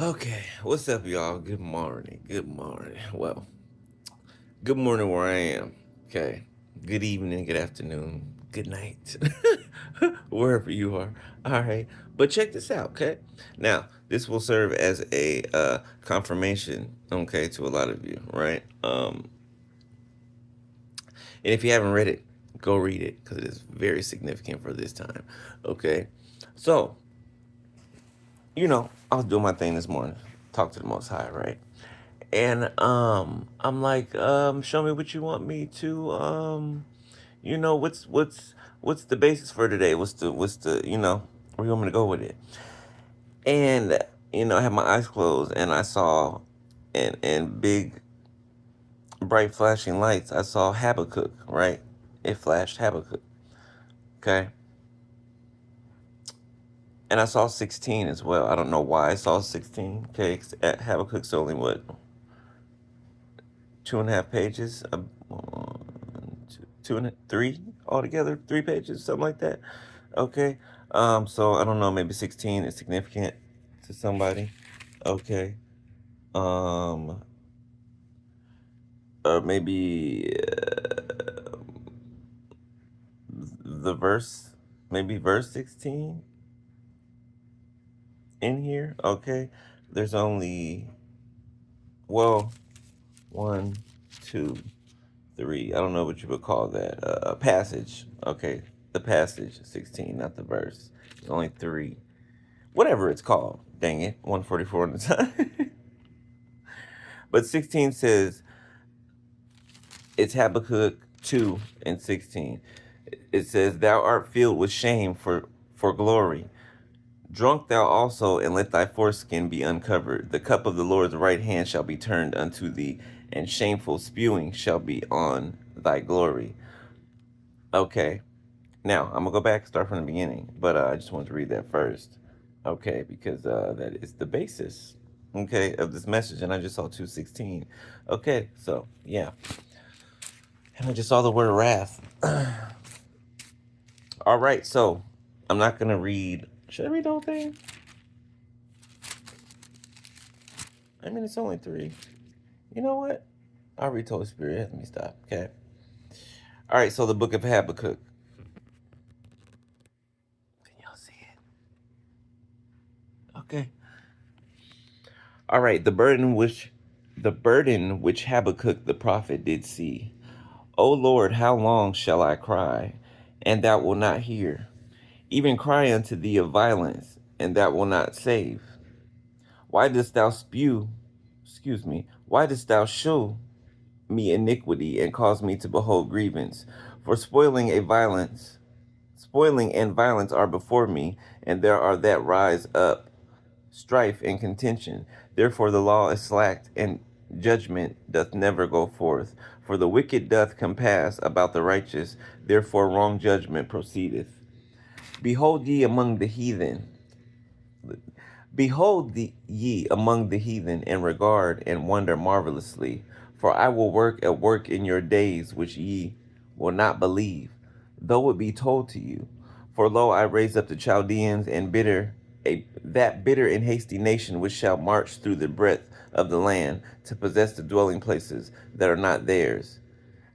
Okay, what's up, y'all? Good morning. Good morning. Well, good morning where I am. Okay, good evening, good afternoon, good night, wherever you are. All right, but check this out. Okay, now this will serve as a confirmation. Okay, to a lot of you, right? And if you haven't read it, go read it because it is very significant for this time. Okay, so I was doing my thing this morning, talk to the Most High, right? And I'm like, show me what you want me to what's the basis for today? What's the where you want me to go with it? And I had my eyes closed and I saw and big bright flashing lights. I saw Habakkuk, right? It flashed Habakkuk. Okay. And I saw 16 as well. I don't know why I saw 16. Okay, Habakkuk's only what, 2.5 pages, two and three altogether, 3 pages, something like that. Okay, so I don't know, maybe 16 is significant to somebody. Okay, um, or maybe the verse, maybe verse 16 in here. Okay, there's only, well, one, two, three. I don't know what you would call that. A passage. Okay, the passage 16, not the verse. There's only three. Whatever it's called. Dang it, 144 in the time. But 16 says it's Habakkuk 2 and 16. It says, "Thou art filled with shame for glory. Drunk thou also, and let thy foreskin be uncovered. The cup of the Lord's right hand shall be turned unto thee, and shameful spewing shall be on thy glory." Okay, now I'm gonna go back, start from the beginning, but I just wanted to read that first. Okay, because that is the basis. Okay, of this message, and I just saw 216. Okay, so yeah, and I just saw the word wrath. All right, so I'm not gonna read. Should I read the whole thing? I mean, it's only three. You know what? I'll read Holy Spirit. Let me stop. Okay. All right, so the book of Habakkuk. Can y'all see it? Okay. All right, the burden which Habakkuk the prophet did see. O Lord, how long shall I cry, and thou wilt not hear? Even cry unto thee of violence, and thou wilt not save. Why dost thou why dost thou shew me iniquity and cause me to behold grievance? For spoiling and violence are before me, and there are that rise up strife and contention. Therefore the law is slacked, and judgment doth never go forth. For the wicked doth compass about the righteous, therefore wrong judgment proceedeth. Behold ye among the heathen, ye among the heathen, and regard and wonder marvelously. For I will work a work in your days which ye will not believe, though it be told to you. For lo, I raise up the Chaldeans and that bitter and hasty nation which shall march through the breadth of the land to possess the dwelling places that are not theirs.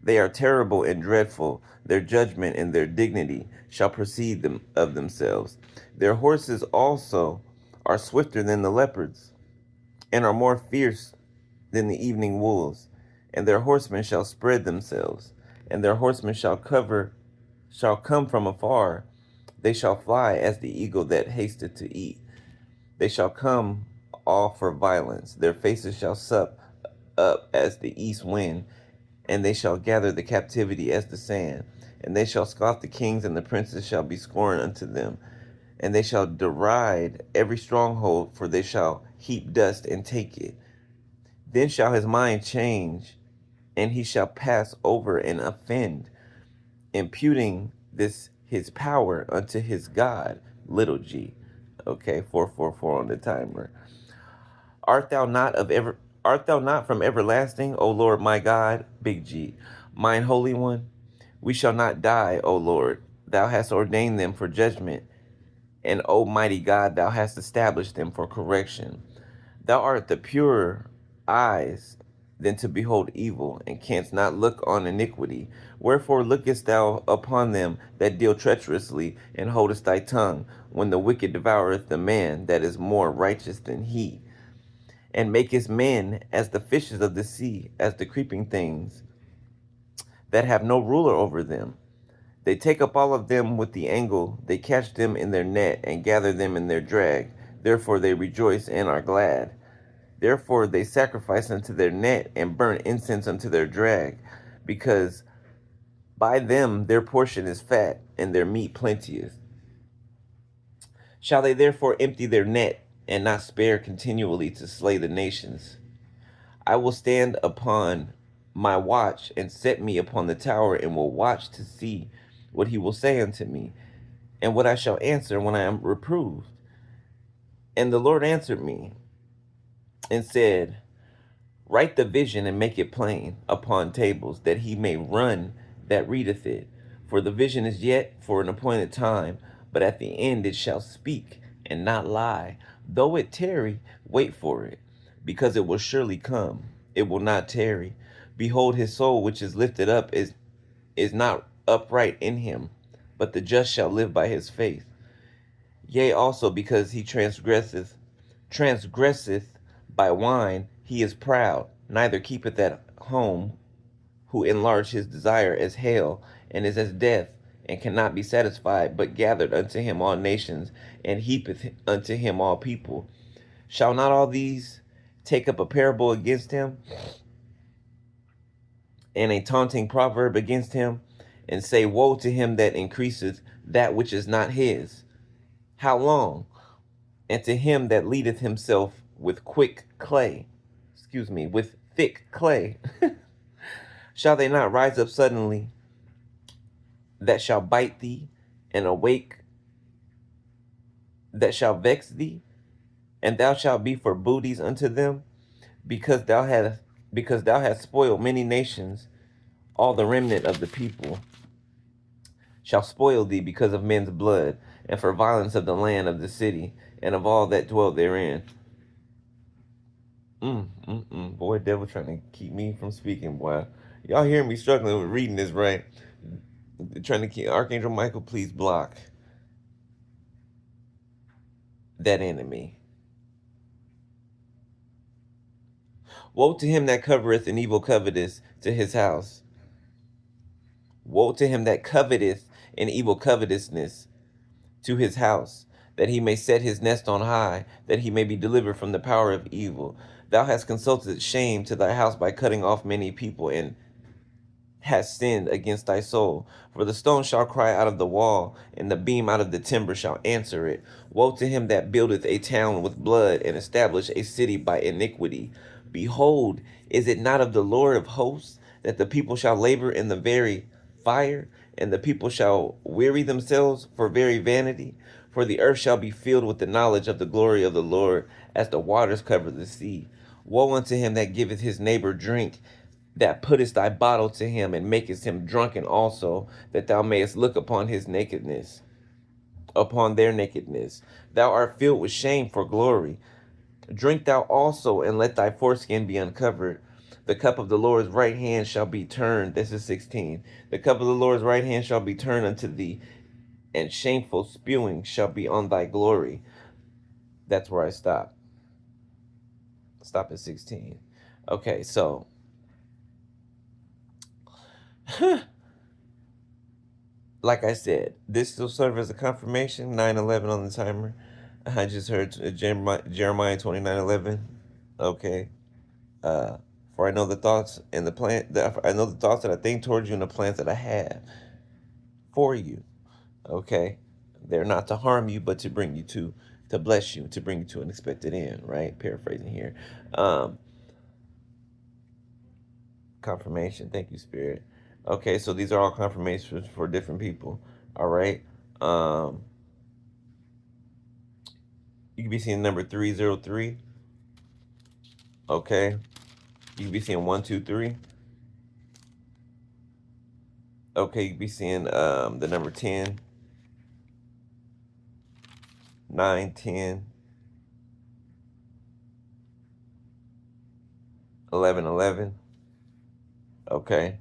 They are terrible and dreadful. Their judgment and their dignity shall proceed them of themselves. Their horses also are swifter than the leopards, and are more fierce than the evening wolves. And their horsemen shall spread themselves, and their horsemen shall come from afar. They shall fly as the eagle that hasteth to eat. They shall come all for violence. Their faces shall sup up as the east wind, and they shall gather the captivity as the sand. And they shall scoff the kings, and the princes shall be scorned unto them. And they shall deride every stronghold, for they shall heap dust and take it. Then shall his mind change, and he shall pass over and offend, imputing this his power unto his God, little g. Okay, 444 on the timer. Art thou not from everlasting, O Lord my God, big G, mine holy one? We shall not die, O Lord. Thou hast ordained them for judgment, and O mighty God, thou hast established them for correction. Thou art the purer eyes than to behold evil, and canst not look on iniquity. Wherefore lookest thou upon them that deal treacherously, and holdest thy tongue, when the wicked devoureth the man that is more righteous than he, and makest men as the fishes of the sea, as the creeping things that have no ruler over them. They take up all of them with the angle, they catch them in their net, and gather them in their drag. Therefore they rejoice and are glad. Therefore they sacrifice unto their net, and burn incense unto their drag, because by them their portion is fat, and their meat plenteous. Shall they therefore empty their net, and not spare continually to slay the nations? I will stand upon my watch, and set me upon the tower, and will watch to see what he will say unto me, and what I shall answer when I am reproved. And the Lord answered me, and said, Write the vision, and make it plain upon tables, that he may run that readeth it. For the vision is yet for an appointed time, but at the end it shall speak, and not lie. Though it tarry, wait for it, because it will surely come. It will not tarry. Behold, his soul which is lifted up is not upright in him, but the just shall live by his faith. Yea, also because he transgresseth by wine, he is proud, neither keepeth at home, who enlarge his desire as hail, and is as death, and cannot be satisfied, but gathered unto him all nations, and heapeth unto him all people. Shall not all these take up a parable against him, and a taunting proverb against him, and say, Woe to him that increaseth that which is not his? How long? And to him that leadeth himself with with thick clay, shall they not rise up suddenly that shall bite thee, and awake that shall vex thee, and thou shalt be for booties unto them, because thou hast spoiled many nations, all the remnant of the people shall spoil thee because of men's blood, and for violence of the land of the city, and of all that dwell therein. Boy, devil trying to keep me from speaking, boy. Y'all hear me struggling with reading this, right? Trying to keep Archangel Michael, please block that enemy. Woe to him that covereth an evil covetous to his house. Woe to him that coveteth an evil covetousness to his house, that he may set his nest on high, that he may be delivered from the power of evil. Thou hast consulted shame to thy house by cutting off many people, and hast sinned against thy soul. For the stone shall cry out of the wall, and the beam out of the timber shall answer it. Woe to him that buildeth a town with blood, and establish a city by iniquity. Behold, is it not of the Lord of hosts, that the people shall labor in the very fire, and the people shall weary themselves for very vanity? For the earth shall be filled with the knowledge of the glory of the Lord, as the waters cover the sea. Woe unto him that giveth his neighbor drink, that puttest thy bottle to him, and makest him drunken also, that thou mayest look upon his nakedness, upon their nakedness. Thou art filled with shame for glory. Drink thou also, and let thy foreskin be uncovered. The cup of the Lord's right hand shall be turned. This is 16. The cup of the Lord's right hand shall be turned unto thee, and shameful spewing shall be on thy glory. That's where I stop. Stop at 16. Okay, so like I said, this will serve as a confirmation. 9:11 on the timer. I just heard Jeremiah 29:11. Okay. Uh, for I know the thoughts and the plan. I know the thoughts that I think towards you, and the plans that I have for you. Okay. They're not to harm you, but to bring you to bless you, to bring you to an expected end. Right. Paraphrasing here. Um, Confirmation. Thank you, Spirit. Okay, so these are all confirmations for different people. All right. Um, you can be seeing number 303. Okay. You can be seeing 123. Okay, you can be seeing the number 10, 9, 10, 11:11. Okay.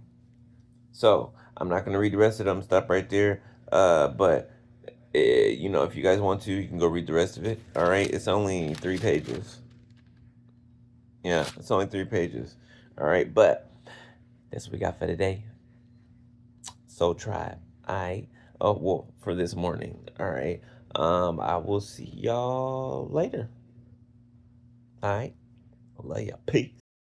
So I'm not gonna read the rest of them. Stop right there. But if you guys want to, you can go read the rest of it. All right. It's only 3 pages. Yeah, it's only 3 pages. All right. But that's what we got for today. Soul Tribe. All right. Oh well, for this morning. All right. I will see y'all later. All right. Love ya. Peace.